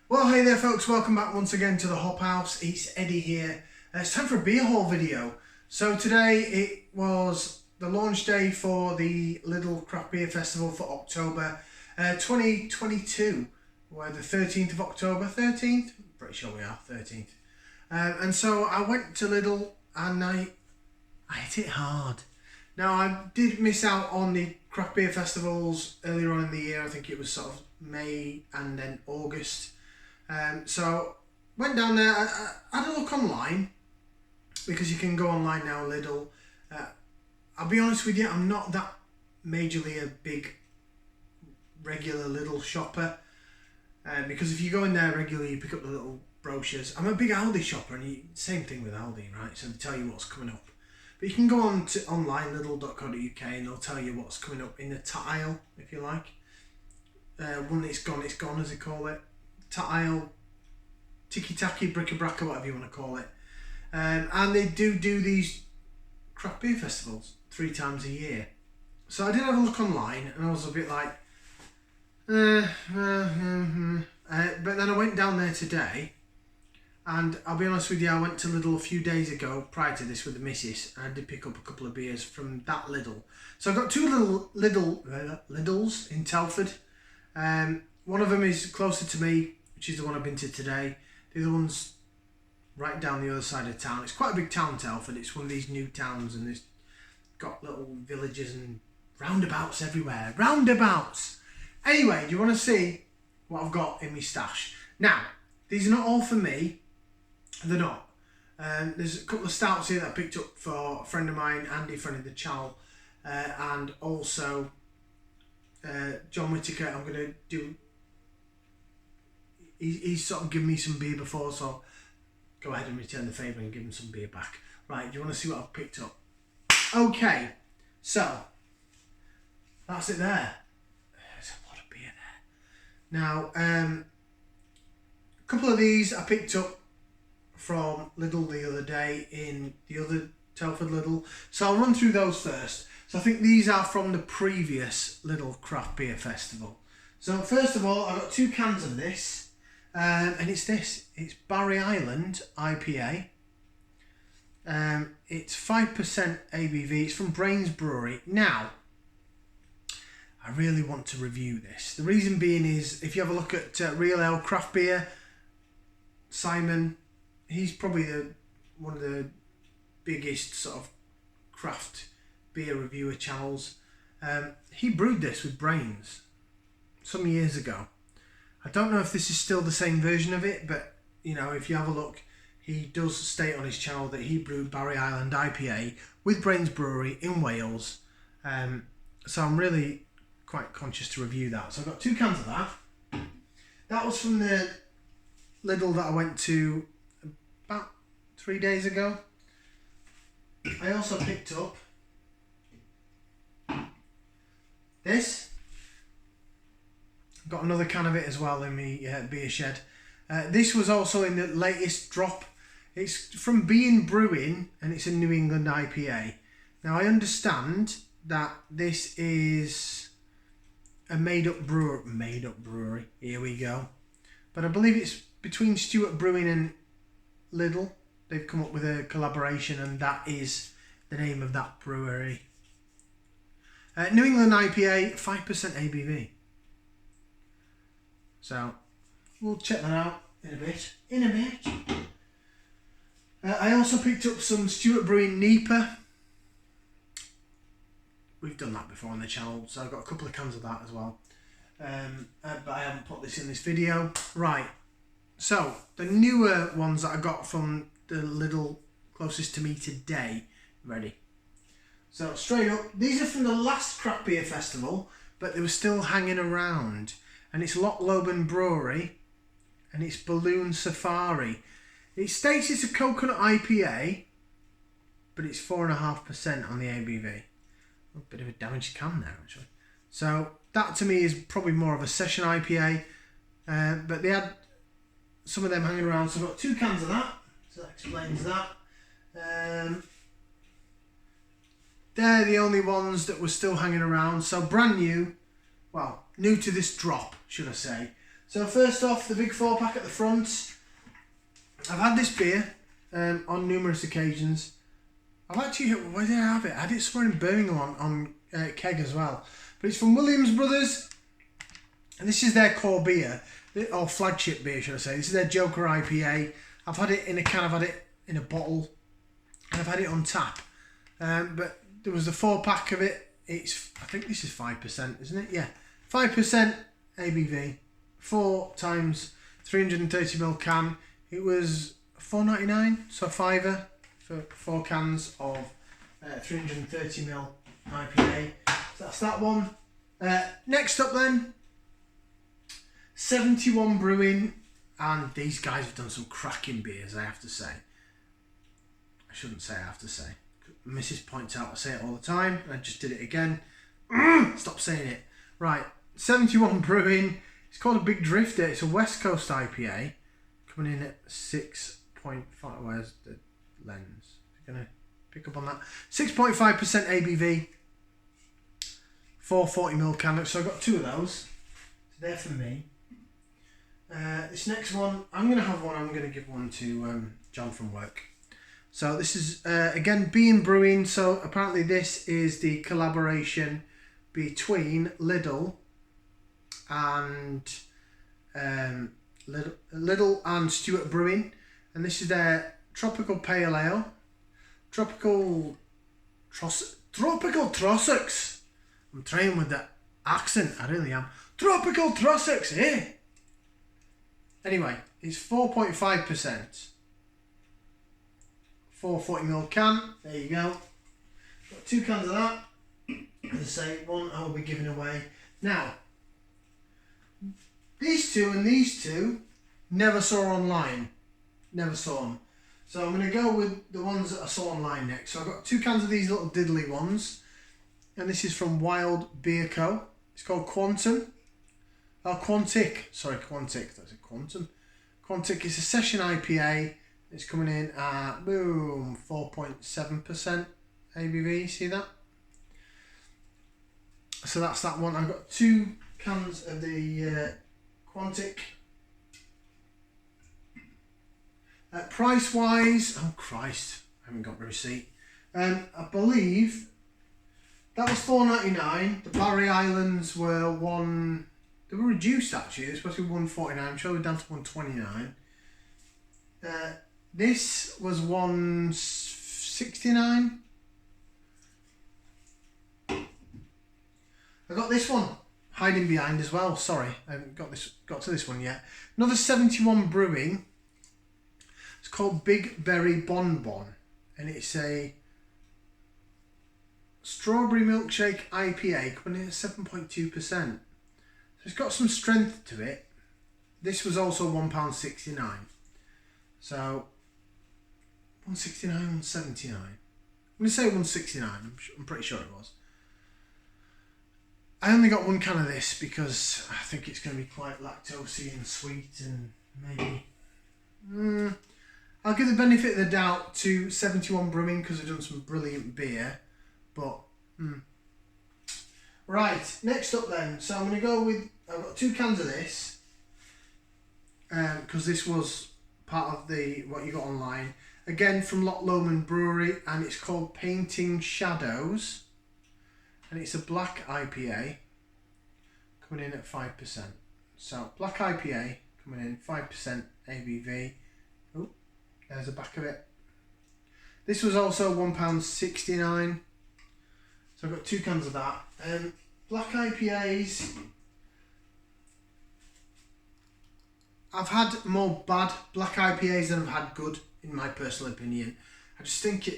Well, hey there folks, welcome back once again to the Hop House. It's Eddie here. It's time for a beer haul video. So today it was the launch day for the Lidl Craft Beer Festival for October 2022. We're the 13th of October, 13th? Pretty sure we are, 13th. And so I went to Lidl and I hit it hard. Now I did miss out on the craft beer festivals earlier on in the year. I think it was sort of May and then August. So went down there. I had a look online because you can go online now, Lidl. I'll be honest with you, I'm not that majorly a big regular Lidl shopper. Because if you go in there regularly, you pick up the little brochures. I'm a big Aldi shopper, and same thing with Aldi, right? So they tell you what's coming up. But you can go on to online, lidl.co.uk, and they'll tell you what's coming up in the tile, if you like. When it's gone, as they call it. Tile, tiki-taki, bric-a-brac, whatever you want to call it. And they do these craft beer festivals 3 times a year. So I did have a look online, and I was a bit like, but then I went down there today, and I'll be honest with you, I went to Lidl a few days ago prior to this with the missus, and I did pick up a couple of beers from that Lidl. So I've got 2 little Lidls in Telford. One of them is closer to me, which is the one I've been to today. The other one's right down the other side of town. It's quite a big town, Telford. It's one of these new towns, and it's got little villages and roundabouts everywhere. Roundabouts! Anyway, do you want to see what I've got in my stash? Now, these are not all for me. They're not. There's a couple of stouts here that I picked up for a friend of mine, Andy, friend of the channel, and also John Whittaker. I'm going to do... He's sort of given me some beer before, so go ahead and return the favour and give him some beer back. Right, do you want to see what I've picked up? Okay, so that's it there. There's a lot of beer there. Now, a couple of these I picked up from Lidl the other day in the other Telford Lidl. So I'll run through those first. So I think these are from the previous Lidl Craft Beer Festival. So first of all, I've got 2 cans of this. And it's this. It's Barry Island IPA. It's 5% ABV. It's from Brains Brewery. Now, I really want to review this. The reason being is, if you have a look at Real Ale Craft Beer, Simon, he's probably one of the biggest sort of craft beer reviewer channels. He brewed this with Brains some years ago. I don't know if this is still the same version of it, but you know, if you have a look, he does state on his channel that he brewed Barry Island IPA with Brains Brewery in Wales. So I'm really quite conscious to review that. So I've got 2 cans of that. That was from the Lidl that I went to about 3 days ago. I also picked up this. Got another can of it as well in my beer shed. This was also in the latest drop. It's from Brewing, and it's a New England IPA. Now I understand that this is a made up brewery. Here we go. But I believe it's between Stewart Brewing and Lidl. They've come up with a collaboration, and that is the name of that brewery. New England IPA, 5% ABV. So, we'll check that out in a bit. I also picked up some Stewart Brewing Ipa. We've done that before on the channel, so I've got a couple of cans of that as well. But I haven't put this in this video. Right, so the newer ones that I got from the Lidl closest to me today. Ready? So, straight up, these are from the last Craft Beer Festival, but they were still hanging around. And it's Loch Lomond Brewery, and it's Balloon Safari. It states it's a coconut IPA, but it's 4.5% on the ABV. A bit of a damaged can there, actually. So that to me is probably more of a session IPA, but they had some of them hanging around. So I've got 2 cans of that, so that explains that. They're the only ones that were still hanging around. So brand new, well, new to this drop, should I say. So first off, the big 4-pack at the front. I've had this beer on numerous occasions. I've actually, where did I have it? I had it somewhere in Birmingham on keg as well. But it's from Williams Brothers. And this is their core beer, or flagship beer, should I say. This is their Joker IPA. I've had it in a can, I've had it in a bottle, and I've had it on tap. But there was a 4-pack of it. It's, I think this is 5%, isn't it? Yeah, 5% ABV, 4 times 330ml can. It was $4.99, so a fiver for 4 cans of 330ml IPA. So that's that one. Next up then, 71 Brewing, and these guys have done some cracking beers, I have to say. I shouldn't say I have to say. Mrs. points out I say it all the time, and I just did it again. Stop saying it. Right, 71 Brewing. It's called a Big Drifter. It's a West Coast IPA, coming in at 6.5. Where's the lens? Going to pick up on that. 6.5% ABV. 440ml can. So I got 2 of those. So they're for me. This next one, I'm going to have one. I'm going to give one to John from work. So this is, again, Being Brewing. So apparently this is the collaboration between Lidl and Lidl and Stewart Brewing. And this is their Tropical Pale Ale. Tropical Trossachs. I'm trying with that accent, I really am. Tropical Trossachs, eh? Anyway, it's 4.5%. 440ml can, there you go. Got 2 cans of that. As I say, one I will be giving away. Now, these 2 and these 2, never saw online. Never saw them. So I'm going to go with the ones that I saw online next. So I've got 2 cans of these little diddly ones. And this is from Wild Beer Co. It's called Quantum. Oh, Quantic. Sorry, Quantic. That's a Quantum. Quantic is a session IPA. It's coming in at, boom, 4.7% ABV. See that? So that's that one. I've got 2 cans of the Quantic. Price-wise, oh Christ, I haven't got the receipt. I believe that was $4.99. The Barry Islands were they were reduced actually. They're supposed to be $1.49. I'm sure they're down to $1.29. This was $1.69. I got this one hiding behind as well. Sorry, I haven't got to this one yet. Another 71 Brewing. It's called Big Berry Bonbon, and it's a strawberry milkshake IPA coming in at 7.2%. So it's got some strength to it. This was also £1.69. So $1.69, $1.79. I'm going to say $1.69. I'm pretty sure it was. I only got 1 can of this because I think it's going to be quite lactosey and sweet, and maybe I'll give the benefit of the doubt to 71 Brewing because they've done some brilliant beer. But right, next up then. So I'm going to go with, I've got 2 cans of this because this was part of what you got online. Again from Loch Lomond Brewery, and it's called Painting Shadows, and it's a black IPA coming in at 5%. So black IPA coming in 5% ABV. Oh, there's the back of it. This was also £1.69. So I've got 2 cans of that. Black IPAs. I've had more bad black IPAs than I've had good, in my personal opinion. I just think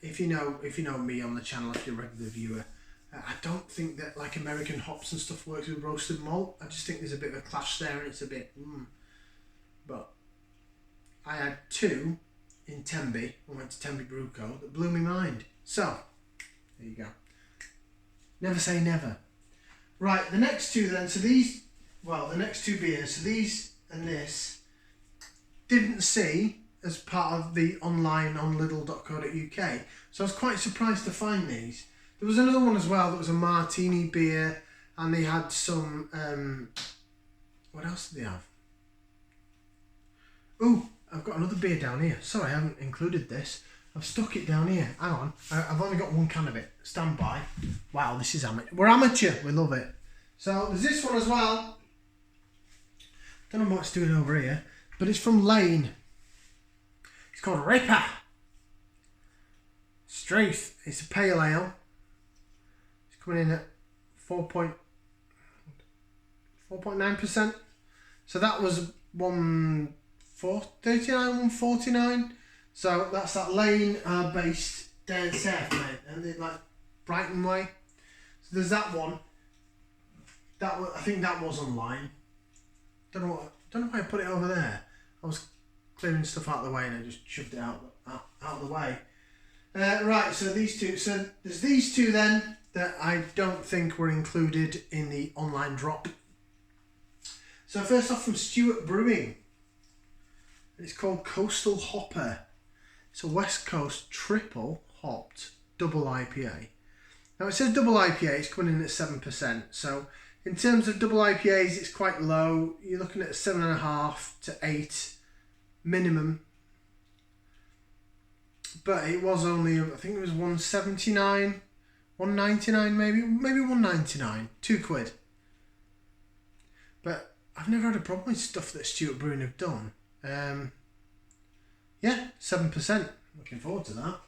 if you know me on the channel, if you're a regular viewer, I don't think that like American hops and stuff works with roasted malt. I just think there's a bit of a clash there, and it's a bit. But I had 2 in Tenby. I went to Tenby Brew Co. that blew my mind. So there you go. Never say never. Right, the next 2 then. So these, well, the next 2 beers. So these and this didn't see as part of the online on lidl.co.uk. So I was quite surprised to find these. There was another one as well that was a Martini Beer, and they had some what else do they have? Ooh, I've got another beer down here. Sorry, I haven't included this. I've stuck it down here. Hang on. I've only got one can of it. Stand by. Wow, this is amateur. We're amateur. We love it. So there's this one as well. Don't know what's doing over here, but it's from Lane. It's called Ripper. Strength. It's a pale ale. It's coming in at 4.9%. So that was 149. So that's that Lane based down south, mate, and they like Brighton way. So there's that one. That I think that was online. Don't know why I put it over there. I was clearing stuff out of the way and I just shoved it out of the way. Right, so these two. So there's these two then that I don't think were included in the online drop. So first off from Stuart Brewing. It's called Coastal Hopper. It's a West Coast triple hopped double IPA. Now it says double IPA, it's coming in at 7%. So in terms of double IPAs, it's quite low. You're looking at 7.5 to 8 minimum. But it was only, I think it was 179, 199 maybe 199, £2. But I've never had a problem with stuff that Stuart Brewing have done. Yeah, 7%. Looking forward to that.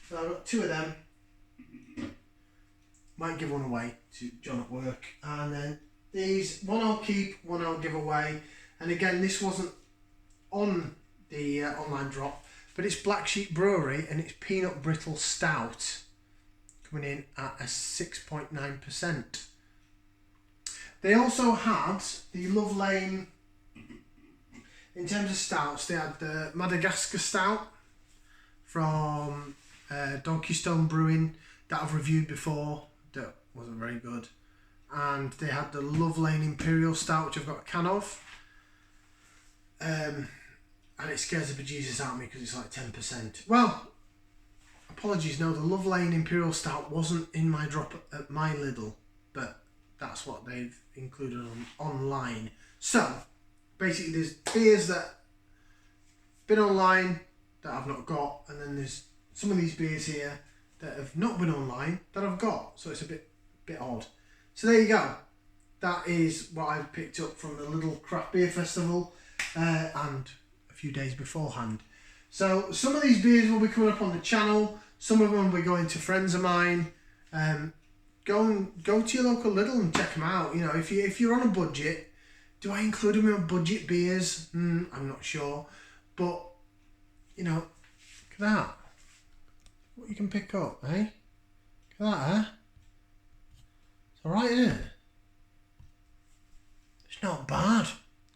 So I've got two of them. Might give one away to John at work. And then these, one I'll keep, one I'll give away. And again, this wasn't on the online drop, but it's Black Sheep Brewery and it's Peanut Brittle Stout. Coming in at a 6.9%. They also had the Love Lane. In terms of stouts, they had the Madagascar Stout from Donkey Stone Brewing that I've reviewed before. That wasn't very good. And they had the Love Lane Imperial Stout, which I've got a can of. And it scares the bejesus out of me because it's like 10%. Well, apologies, no, the Love Lane Imperial Stout wasn't in my drop at my Lidl, but that's what they've included online. So, basically there's beers that have been online that I've not got, and then there's some of these beers here that have not been online that I've got, so it's a bit odd. So there you go. That is what I've picked up from the Lidl Craft Beer Festival and a few days beforehand. So some of these beers will be coming up on the channel, some of them will be going to friends of mine. Go to your local Lidl and check them out. You know, if you're on a budget, do I include them in budget beers? I'm not sure, but you know, look at that. What you can pick up, eh? Look at that, eh? It's alright, isn't it? It's not bad.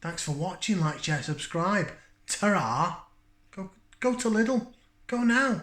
Thanks for watching. Like, share, subscribe. Ta-ra. Go to Lidl. Go now.